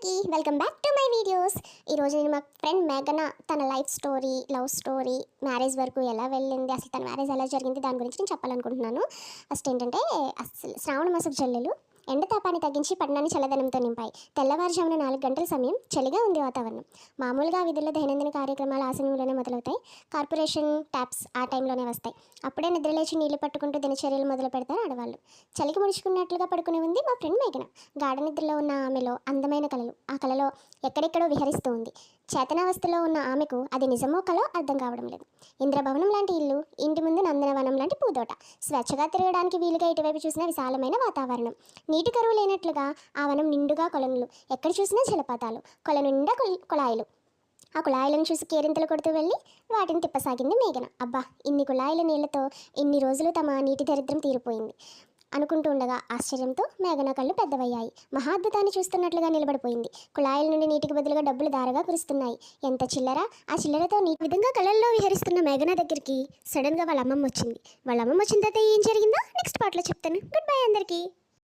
అందరికీ welcome back to my videos. ఈరోజు నేను మా ఫ్రెండ్ మేఘన తన life story, love story, marriage వరకు ఎలా వెళ్ళింది, అసలు తన మ్యారేజ్ ఎలా జరిగింది, దాని గురించి నేను చెప్పాలనుకుంటున్నాను. ఫస్ట్ ఏంటంటే, అసలు శ్రావణ మాసపు జల్లులు ఎండ తాపాన్ని తగ్గించి పట్టణాన్ని చల్లదనంతో నింపాయి. తెల్లవారుజామున 4 గంటల సమయం, చలిగా ఉంది వాతావరణం. మామూలుగా విధుల్లో దైనందిన కార్యక్రమాలు ఆ సమయంలోనే మొదలవుతాయి. కార్పొరేషన్ ట్యాప్స్ ఆ టైంలోనే వస్తాయి. అప్పుడే నిద్రలేచి నీళ్లు పట్టుకుంటూ దినచర్యలు మొదలు పెడతారు ఆడవాళ్ళు. చలికి ముడుచుకున్నట్లుగా పడుకుని ఉంది మా ఫ్రెండ్ మేఘన. గాఢ నిద్రలో ఉన్న ఆమెలో అందమైన కలలు, ఆ కలలో ఎక్కడెక్కడో విహరిస్తూ ఉంది. చేతనావస్థలో ఉన్న ఆమెకు అది నిజమో కలో అర్థం కావడం లేదు. ఇంద్రభవనం లాంటి ఇల్లు, ఇంటి ముందు నందనవనం లాంటి పూదోట, స్వేచ్ఛగా తిరగడానికి వీలుగా ఇటువైపు చూసిన విశాలమైన వాతావరణం. నీటి కరువు లేనట్లుగా ఆ వనం నిండుగా కొలనులు, ఎక్కడ చూసినా జలపాతాలు, కొల నిండా కుళాయిలు. ఆ కుళాయిలను చూసి కేరింతలు కొడుతూ వెళ్ళి వాటిని తిప్పసాగింది మేఘన. అబ్బా, ఇన్ని కుళాయిల నీళ్లతో ఇన్ని రోజులు తమ నీటి దరిద్రం తీరిపోయింది అనుకుంటూ ఉండగా ఆశ్చర్యంతో మేఘన కళ్ళు పెద్దవయ్యాయి. మహాద్భుతాన్ని చూస్తున్నట్లుగా నిలబడిపోయింది. కుళాయిల నుండి నీటికి బదులుగా డబ్బులు దారగా కురుస్తున్నాయి. ఎంత చిల్లర! ఆ చిల్లరతో నీటి విధంగా కళ్ళల్లో విహరిస్తున్న మేఘన దగ్గరికి సడన్గా వాళ్ళ అమ్మమ్మ వచ్చింది. వాళ్ళ అమ్మమ్మ వచ్చిన తర్వాత ఏం జరిగిందో నెక్స్ట్ పార్ట్లో చెప్తాను. గుడ్ బై అందరికీ.